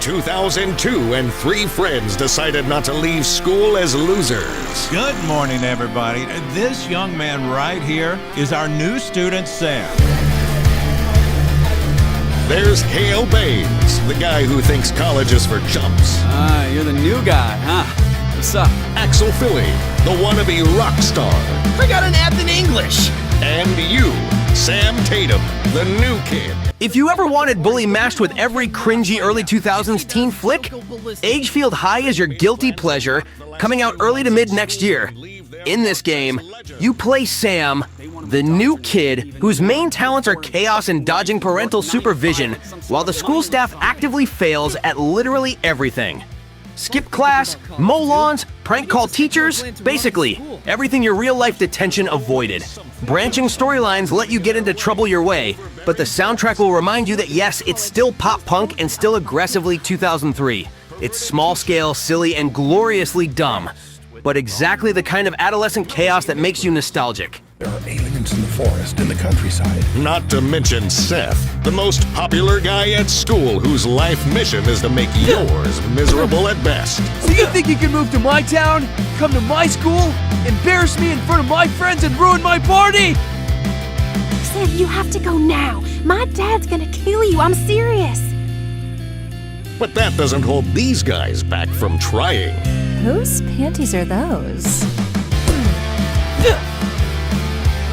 2002, and 3 friends decided not to leave school as losers. Good morning, everybody. This young man right here is our new student, Sam. There's Hale Baines, the guy who thinks college is for chumps. You're the new guy, huh? What's up? Axel Philly, the wannabe rock star. I got an F in English. And you, Sam Tatum, the new kid. If you ever wanted bully mashed with every cringy early 2000s teen flick, Agefield High is your guilty pleasure, coming out early to mid next year. In this game, you play Sam, the new kid whose main talents are chaos and dodging parental supervision, while the school staff actively fails at literally everything. Skip class, mow lawns, prank call teachers, basically everything your real-life detention avoided. Branching storylines let you get into trouble your way, but the soundtrack will remind you that yes, it's still pop punk and still aggressively 2003. It's small-scale, silly, and gloriously dumb, but exactly the kind of adolescent chaos that makes you nostalgic. There are aliens in the forest, in the countryside. Not to mention Seth, the most popular guy at school whose life mission is to make yours miserable at best. So you think you can move to my town, come to my school, embarrass me in front of my friends and ruin my party? Sam, you have to go now. My dad's gonna kill you, I'm serious. But that doesn't hold these guys back from trying. Whose panties are those?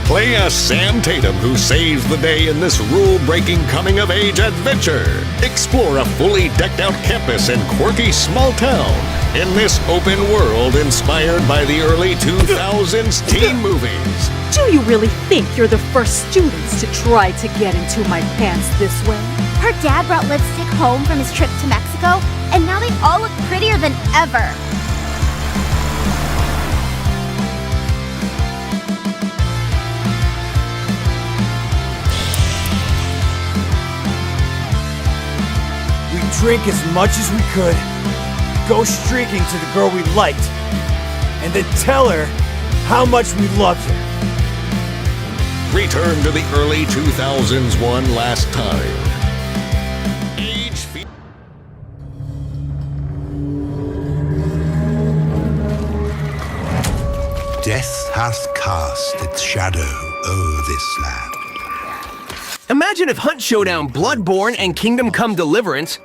Play as Sam Tatum, who saves the day in this rule-breaking coming-of-age adventure. Explore a fully decked-out campus and quirky small town in this open world inspired by the early 2000s teen movies. Do you really think you're the first students to try to get into my pants this way? Her dad brought lipstick home from his trip to Mexico, and now they all look prettier than ever. Drink as much as we could, go streaking to the girl we liked, and then tell her how much we loved her. Return to the early 2000s one last time. Death hath cast its shadow o'er this land. Imagine if Hunt Showdown, Bloodborne, and Kingdom Come Deliverance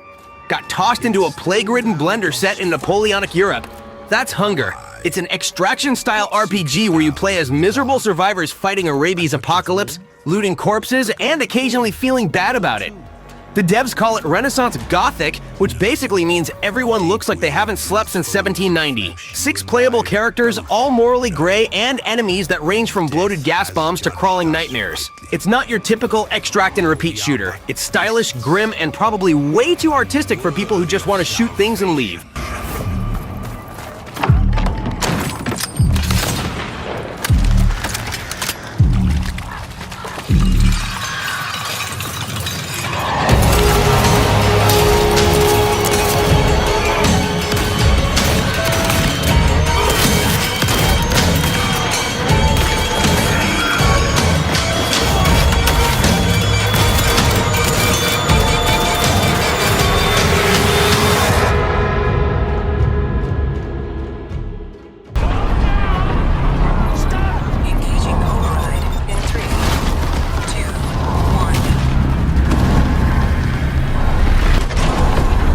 got tossed into a plague-ridden blender set in Napoleonic Europe. That's Hunger. It's an extraction-style RPG where you play as miserable survivors fighting a rabies apocalypse, looting corpses, and occasionally feeling bad about it. The devs call it Renaissance Gothic, which basically means everyone looks like they haven't slept since 1790. 6 playable characters, all morally gray, and enemies that range from bloated gas bombs to crawling nightmares. It's not your typical extract and repeat shooter. It's stylish, grim, and probably way too artistic for people who just want to shoot things and leave.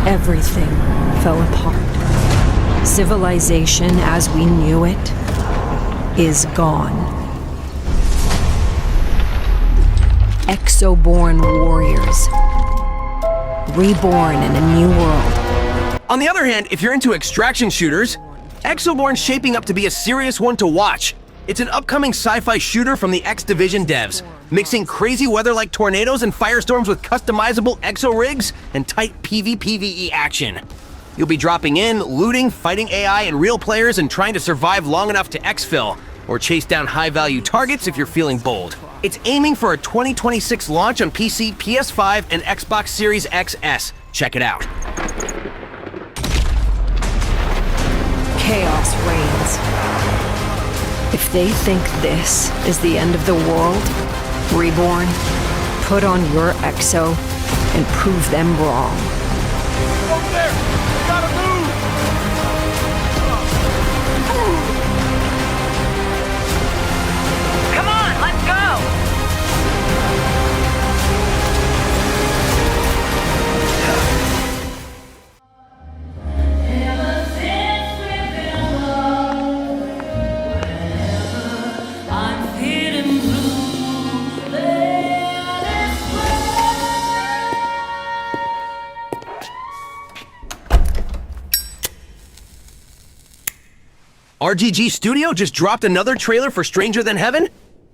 Everything fell apart. Civilization as we knew it is gone. Exoborne warriors, reborn in a new world. On the other hand, if you're into extraction shooters, Exoborne's shaping up to be a serious one to watch. It's an upcoming sci-fi shooter from the X Division devs, mixing crazy weather like tornadoes and firestorms with customizable exo rigs and tight PvPvE action. You'll be dropping in, looting, fighting AI and real players, and trying to survive long enough to exfil, or chase down high-value targets if you're feeling bold. It's aiming for a 2026 launch on PC, PS5, and Xbox Series XS. Check it out. Chaos reigns. If they think this is the end of the world, Reborn, put on your exo and prove them wrong. Over there! We gotta move! Come on, let's go! RGG Studio just dropped another trailer for Stranger Than Heaven?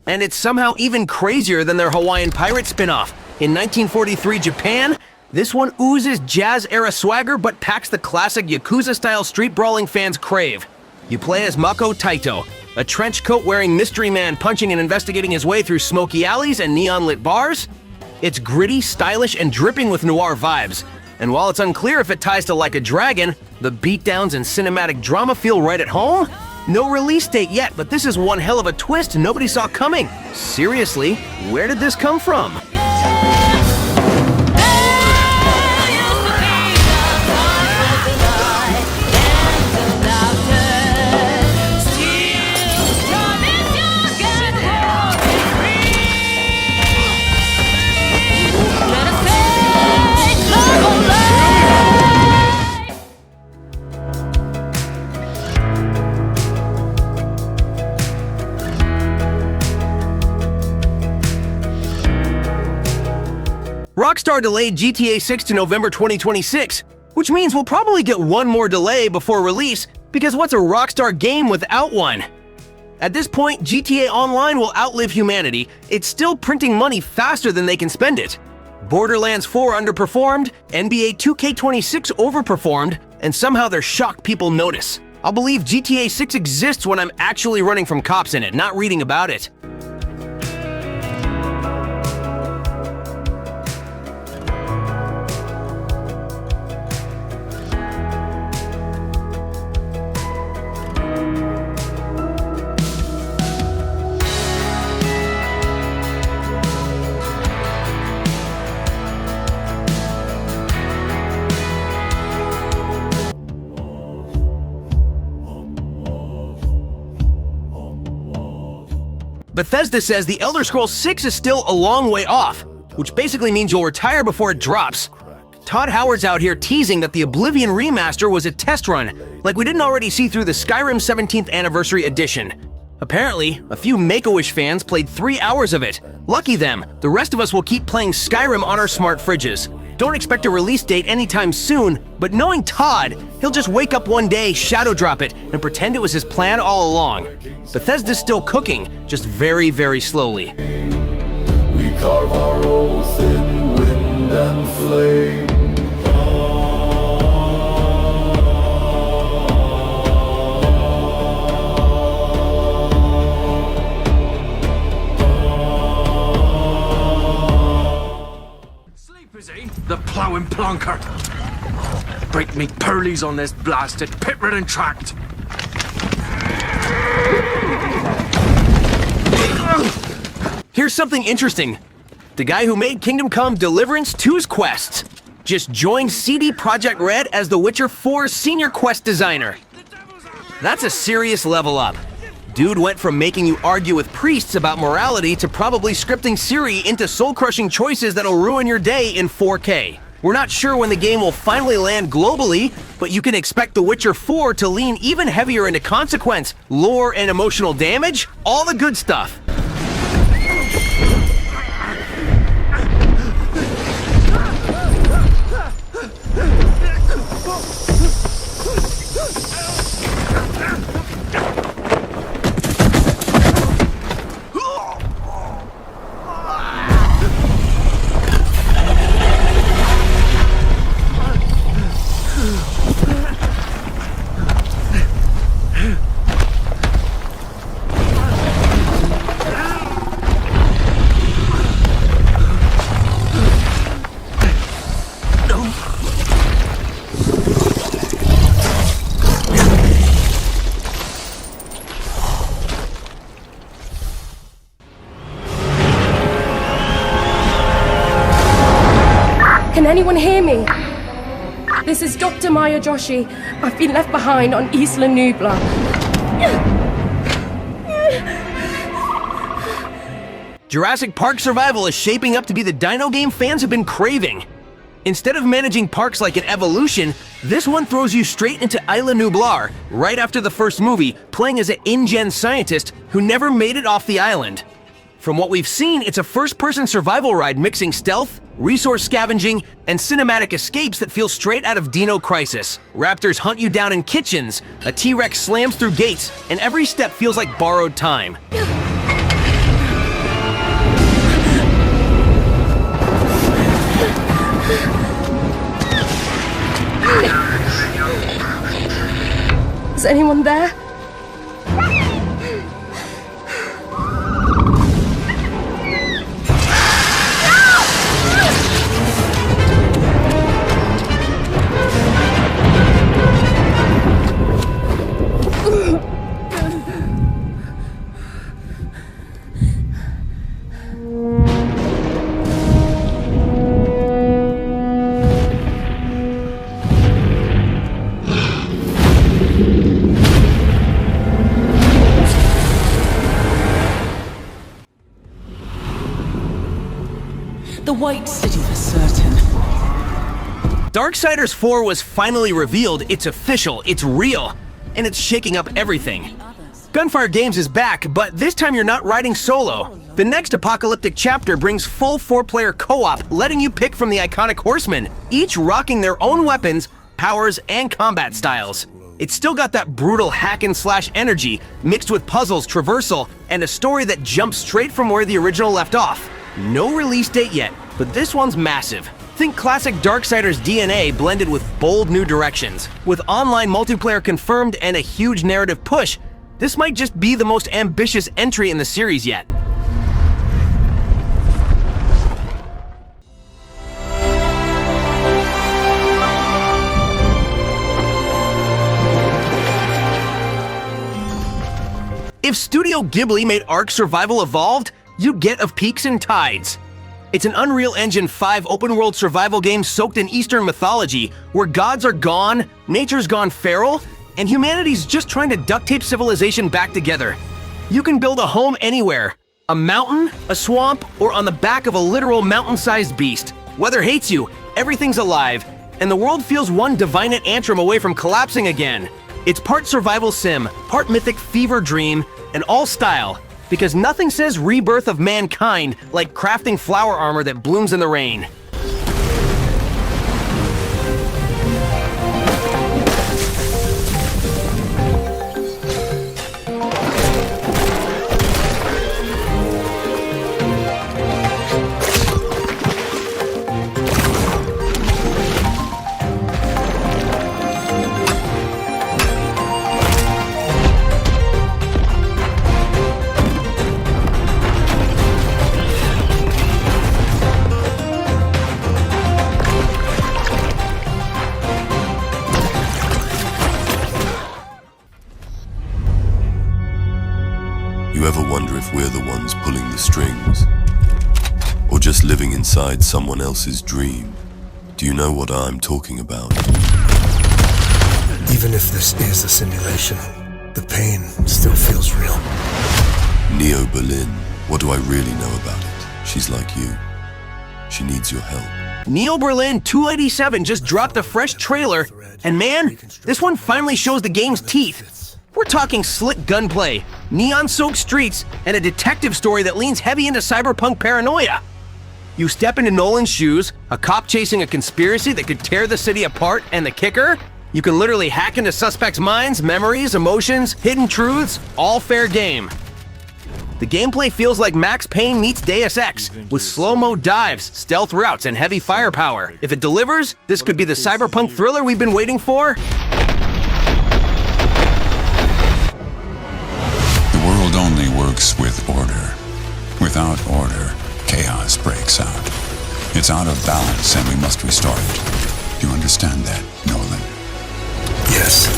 And it's somehow even crazier than their Hawaiian pirate spin-off. In 1943 Japan, this one oozes jazz-era swagger but packs the classic Yakuza-style street brawling fans crave. You play as Mako Taito, a trench coat-wearing mystery man punching and investigating his way through smoky alleys and neon-lit bars. It's gritty, stylish, and dripping with noir vibes. And while it's unclear if it ties to Like a Dragon, the beatdowns and cinematic drama feel right at home. No release date yet, but this is one hell of a twist nobody saw coming. Seriously, where did this come from? Rockstar delayed GTA 6 to November 2026, which means we'll probably get one more delay before release, because what's a Rockstar game without one? At this point, GTA Online will outlive humanity. It's still printing money faster than they can spend it. Borderlands 4 underperformed, NBA 2K26 overperformed, and somehow they're shocked people notice. I'll believe GTA 6 exists when I'm actually running from cops in it, not reading about it. Bethesda says The Elder Scrolls 6 is still a long way off, which basically means you'll retire before it drops. Todd Howard's out here teasing that the Oblivion remaster was a test run, like we didn't already see through the Skyrim 17th Anniversary Edition. Apparently, a few Make-A-Wish fans played 3 hours of it. Lucky them, the rest of us will keep playing Skyrim on our smart fridges. Don't expect a release date anytime soon, but knowing Todd, he'll just wake up one day, shadow drop it, and pretend it was his plan all along. Bethesda's still cooking, just very, very slowly. We carve our oath in wind and flame. The ploughing plonker. Break me pearlies on this blasted pit-ridden tract. Here's something interesting. The guy who made Kingdom Come Deliverance 2's quests just joined CD Projekt Red as The Witcher 4's senior quest designer. That's a serious level up. Dude went from making you argue with priests about morality to probably scripting Ciri into soul-crushing choices that'll ruin your day in 4K. We're not sure when the game will finally land globally, but you can expect The Witcher 4 to lean even heavier into consequence, lore, and emotional damage. All the good stuff. Can anyone hear me? This is Dr. Maya Joshi. I've been left behind on Isla Nubla. Jurassic Park Survival is shaping up to be the dino game fans have been craving. Instead of managing parks like an evolution, this one throws you straight into Isla Nublar right after the first movie, playing as an InGen scientist who never made it off the island. From what we've seen, it's a first-person survival ride mixing stealth, resource scavenging, and cinematic escapes that feel straight out of Dino Crisis. Raptors hunt you down in kitchens, a T-Rex slams through gates, and every step feels like borrowed time. Is anyone there? The White City for certain. Darksiders 4 was finally revealed. It's official, it's real, and it's shaking up everything. Gunfire Games is back, but this time you're not riding solo. The next apocalyptic chapter brings full 4-player co-op, letting you pick from the iconic horsemen, each rocking their own weapons, powers, and combat styles. It's still got that brutal hack-and-slash energy, mixed with puzzles, traversal, and a story that jumps straight from where the original left off. No release date yet, but this one's massive. Think classic Darksiders DNA blended with bold new directions. With online multiplayer confirmed and a huge narrative push, this might just be the most ambitious entry in the series yet. If Studio Ghibli made Ark Survival Evolved, you'd get Of Peaks and Tides. It's an Unreal Engine 5 open-world survival game soaked in Eastern mythology, where gods are gone, nature's gone feral, and humanity's just trying to duct tape civilization back together. You can build a home anywhere, a mountain, a swamp, or on the back of a literal mountain-sized beast. Weather hates you, everything's alive, and the world feels one Divinant Antrim away from collapsing again. It's part survival sim, part mythic fever dream, and all style. Because nothing says rebirth of mankind like crafting flower armor that blooms in the rain. You ever wonder if we're the ones pulling the strings? Or just living inside someone else's dream? Do you know what I'm talking about? Even if this is a simulation, the pain still feels real. Neo Berlin, what do I really know about it? She's like you. She needs your help. Neo Berlin 287 just dropped a fresh trailer, and man, this one finally shows the game's teeth. We're talking slick gunplay, neon-soaked streets, and a detective story that leans heavy into cyberpunk paranoia. You step into Nolan's shoes, a cop chasing a conspiracy that could tear the city apart, and the kicker? You can literally hack into suspects' minds, memories, emotions, hidden truths, all fair game. The gameplay feels like Max Payne meets Deus Ex, with slow-mo dives, stealth routes, and heavy firepower. If it delivers, this could be the cyberpunk thriller we've been waiting for. The world only works with order. Without order, chaos breaks out. It's out of balance and we must restore it. Do you understand that, Nolan? Yes.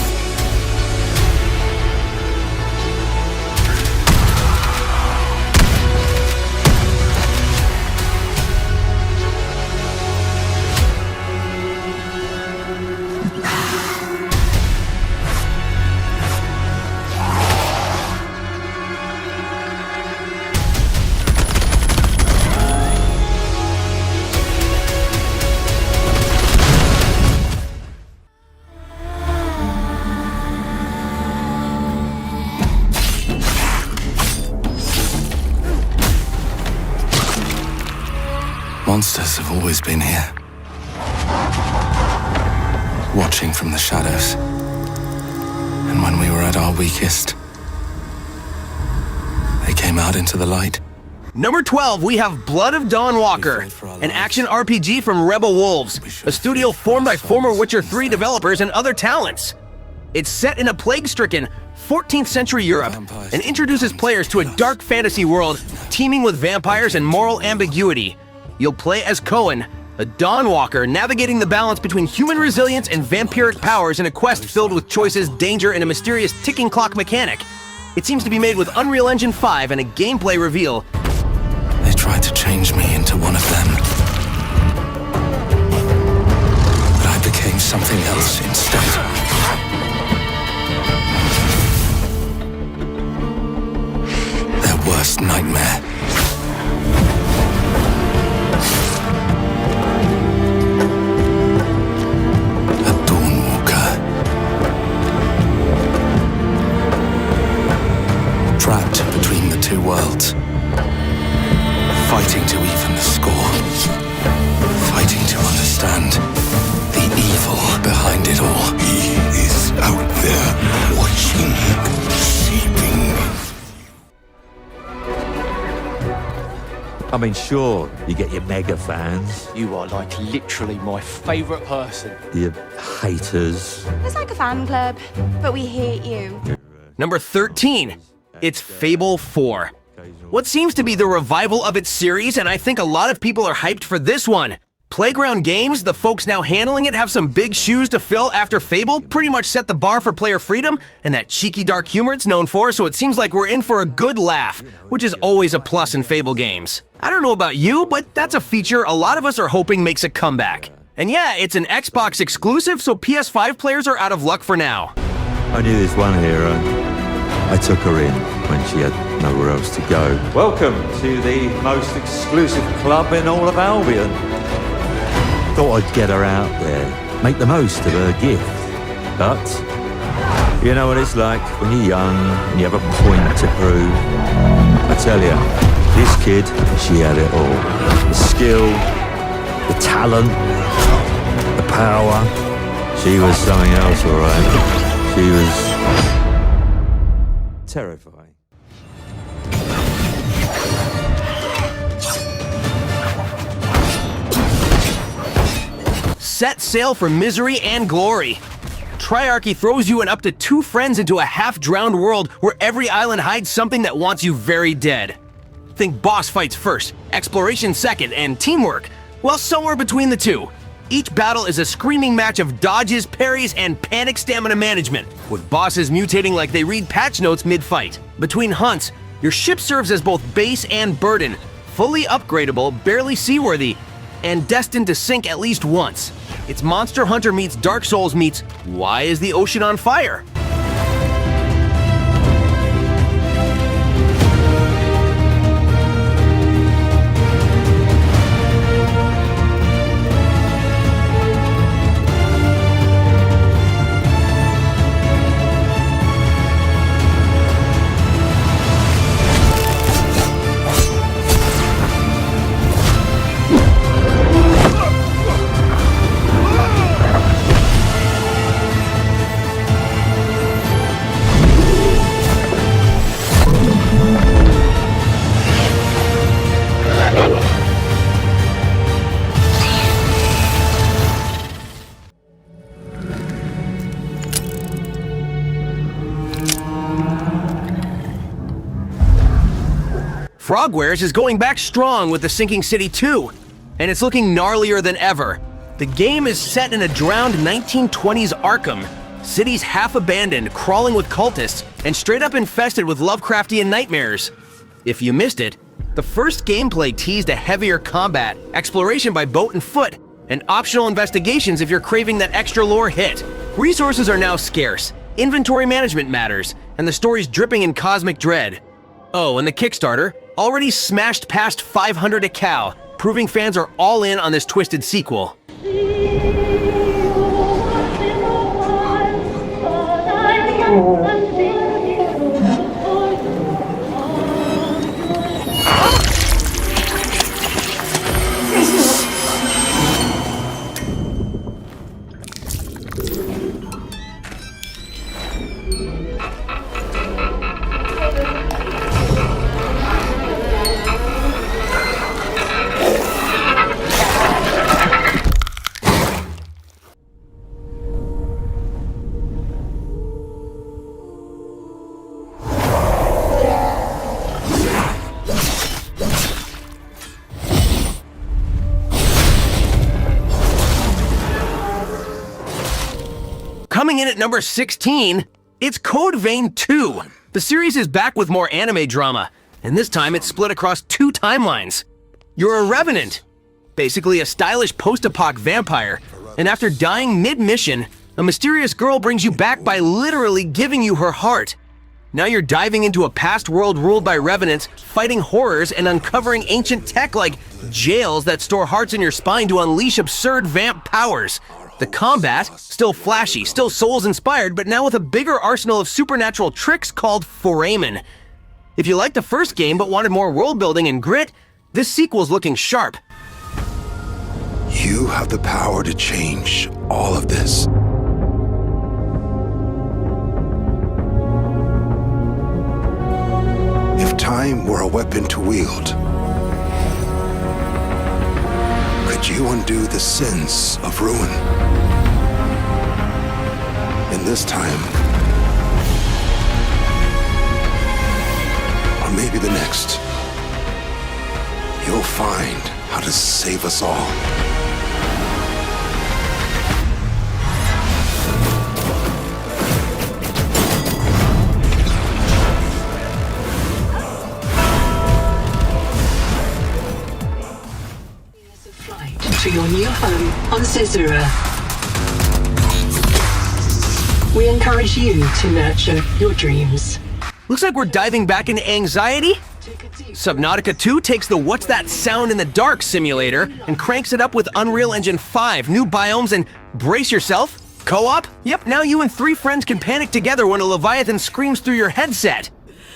Monsters have always been here, watching from the shadows. And when we were at our weakest, they came out into the light. Number 12, we have Blood of Dawnwalker, an action RPG from Rebel Wolves, a studio formed by former Witcher 3 developers and other talents. It's set in a plague-stricken 14th century Europe and introduces players to a dark fantasy world teeming with vampires and moral ambiguity. You'll play as Cohen, a Dawnwalker navigating the balance between human resilience and vampiric powers in a quest filled with choices, danger, and a mysterious ticking clock mechanic. It seems to be made with Unreal Engine 5 and a gameplay reveal. They tried to change me into one of them, but I became something else instead. Their worst nightmare. A Dawnwalker. Trapped between the two worlds. Fighting to even the score. Fighting to understand the evil behind it all. He is out there watching, sleeping. I mean, sure, you get your mega fans, You are like literally my favourite person. your haters. It's like a fan club, but we hate you. Number 13, it's Fable 4. What seems to be the revival of its series, and I think a lot of people are hyped for this one. Playground Games, the folks now handling it, have some big shoes to fill after Fable pretty much set the bar for player freedom and that cheeky dark humor it's known for, so it seems like we're in for a good laugh, which is always a plus in Fable games. I don't know about you, but that's a feature a lot of us are hoping makes a comeback. And yeah, it's an Xbox exclusive, so PS5 players are out of luck for now. I knew this one hero. I took her in when she had nowhere else to go. Welcome to the most exclusive club in all of Albion. Thought I'd get her out there, make the most of her gift. But you know what it's like when you're young and you have a point to prove. I tell you, this kid, she had it all. The skill, the talent, the power. She was something else, all right. She was terrifying. Set sail for misery and glory. Triarchy throws you and up to 2 friends into a half-drowned world where every island hides something that wants you very dead. Think boss fights first, exploration second, and teamwork. Well, somewhere between the two. Each battle is a screaming match of dodges, parries, and panic stamina management, with bosses mutating like they read patch notes mid-fight. Between hunts, your ship serves as both base and burden, fully upgradable, barely seaworthy, and destined to sink at least once. It's Monster Hunter meets Dark Souls meets Why is the Ocean on Fire? Frogwares is going back strong with the Sinking City 2, and it's looking gnarlier than ever. The game is set in a drowned 1920s Arkham. Cities half abandoned, crawling with cultists, and straight up infested with Lovecraftian nightmares. If you missed it, the first gameplay teased a heavier combat, exploration by boat and foot, and optional investigations if you're craving that extra lore hit. Resources are now scarce, inventory management matters, and the story's dripping in cosmic dread. Oh, and the Kickstarter already smashed past 500 a cow, proving fans are all in on this twisted sequel. Coming in at number 16, it's Code Vein 2. The series is back with more anime drama, and this time it's split across 2 timelines. You're a revenant, basically a stylish post-apoc vampire, and after dying mid-mission, a mysterious girl brings you back by literally giving you her heart. Now you're diving into a past world ruled by revenants, fighting horrors and uncovering ancient tech like jails that store hearts in your spine to unleash absurd vamp powers. The combat, still flashy, still Souls-inspired, but now with a bigger arsenal of supernatural tricks called foramen. If you liked the first game but wanted more world building and grit, this sequel's looking sharp. You have the power to change all of this. If time were a weapon to wield, could you undo the sins of ruin? In this time, or maybe the next, you'll find how to save us all. To your new home on Caesura. We encourage you to nurture your dreams. Looks like we're diving back into anxiety. Subnautica 2 takes the What's That Sound in the Dark simulator and cranks it up with Unreal Engine 5, new biomes, and brace yourself, co-op? Yep, now you and 3 friends can panic together when a Leviathan screams through your headset.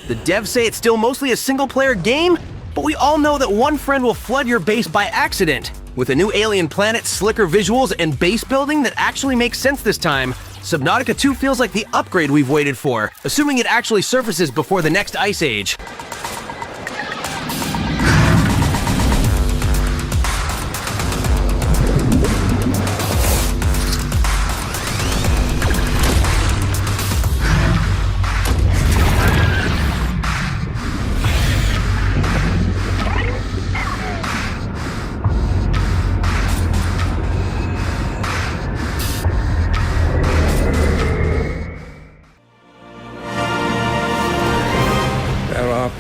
The devs say it's still mostly a single-player game, but we all know that one friend will flood your base by accident. With a new alien planet, slicker visuals, and base building that actually makes sense this time, Subnautica 2 feels like the upgrade we've waited for, assuming it actually surfaces before the next ice age.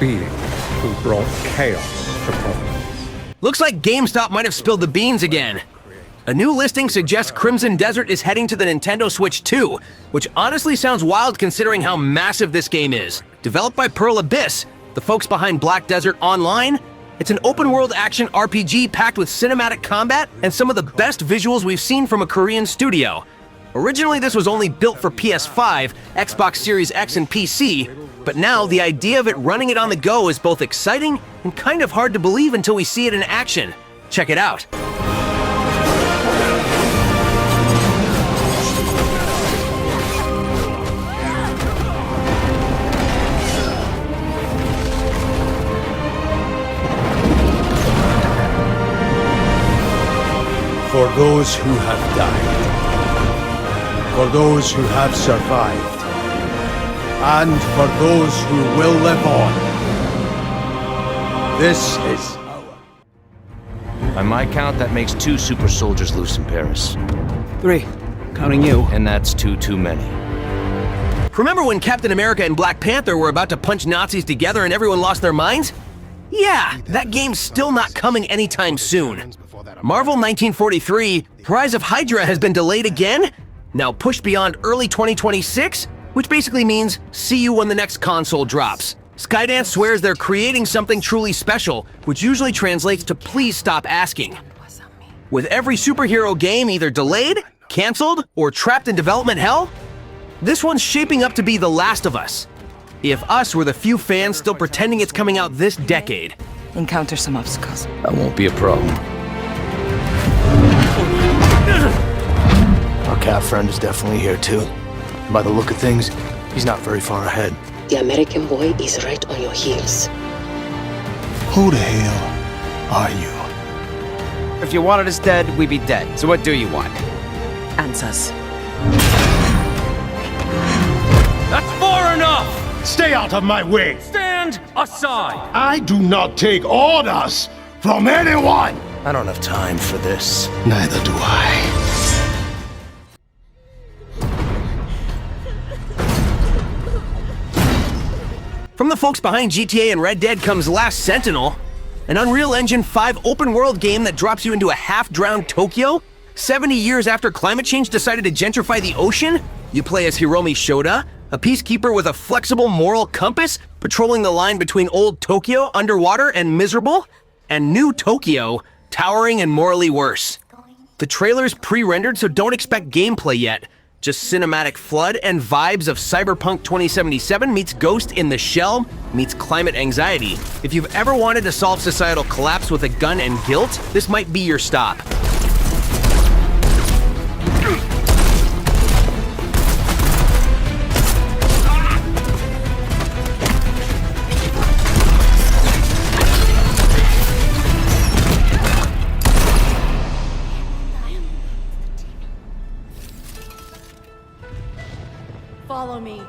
Beings who brought chaos to Providence. Looks like GameStop might have spilled the beans again. A new listing suggests Crimson Desert is heading to the Nintendo Switch 2, which honestly sounds wild considering how massive this game is. Developed by Pearl Abyss, the folks behind Black Desert Online, it's an open-world action RPG packed with cinematic combat and some of the best visuals we've seen from a Korean studio. Originally, this was only built for PS5, Xbox Series X, and PC, but now the idea of it running it on the go is both exciting and kind of hard to believe until we see it in action. Check it out. For those who have died, for those who have survived, and for those who will live on. This is By my count, that makes 2 super soldiers loose in Paris. 3, counting you. And that's 2 too many. Remember when Captain America and Black Panther were about to punch Nazis together and everyone lost their minds? Yeah, that game's still not coming anytime soon. Marvel 1943, Rise of Hydra has been delayed again, now pushed beyond early 2026, which basically means see you when the next console drops. Skydance swears they're creating something truly special, which usually translates to please stop asking. With every superhero game either delayed, canceled, or trapped in development hell, this one's shaping up to be The Last of Us. If Us were the few fans still pretending it's coming out this decade. Encounter some obstacles. That won't be a problem. Our cat friend is definitely here too. By the look of things, he's not very far ahead. The American boy is right on your heels. Who the hell are you? If you wanted us dead, we'd be dead. So what do you want? Answers. That's far enough! Stay out of my way! Stand aside! I do not take orders from anyone! I don't have time for this. Neither do I. From the folks behind GTA and Red Dead comes Last Sentinel, an Unreal Engine 5 open-world game that drops you into a half-drowned Tokyo. 70 years after climate change decided to gentrify the ocean, you play as Hiromi Shoda, a peacekeeper with a flexible moral compass, patrolling the line between old Tokyo, underwater and miserable, and new Tokyo, towering and morally worse. The trailer's pre-rendered, so don't expect gameplay yet. Just cinematic flood and vibes of Cyberpunk 2077 meets Ghost in the Shell meets climate anxiety. If you've ever wanted to solve societal collapse with a gun and guilt, this might be your stop. Follow me.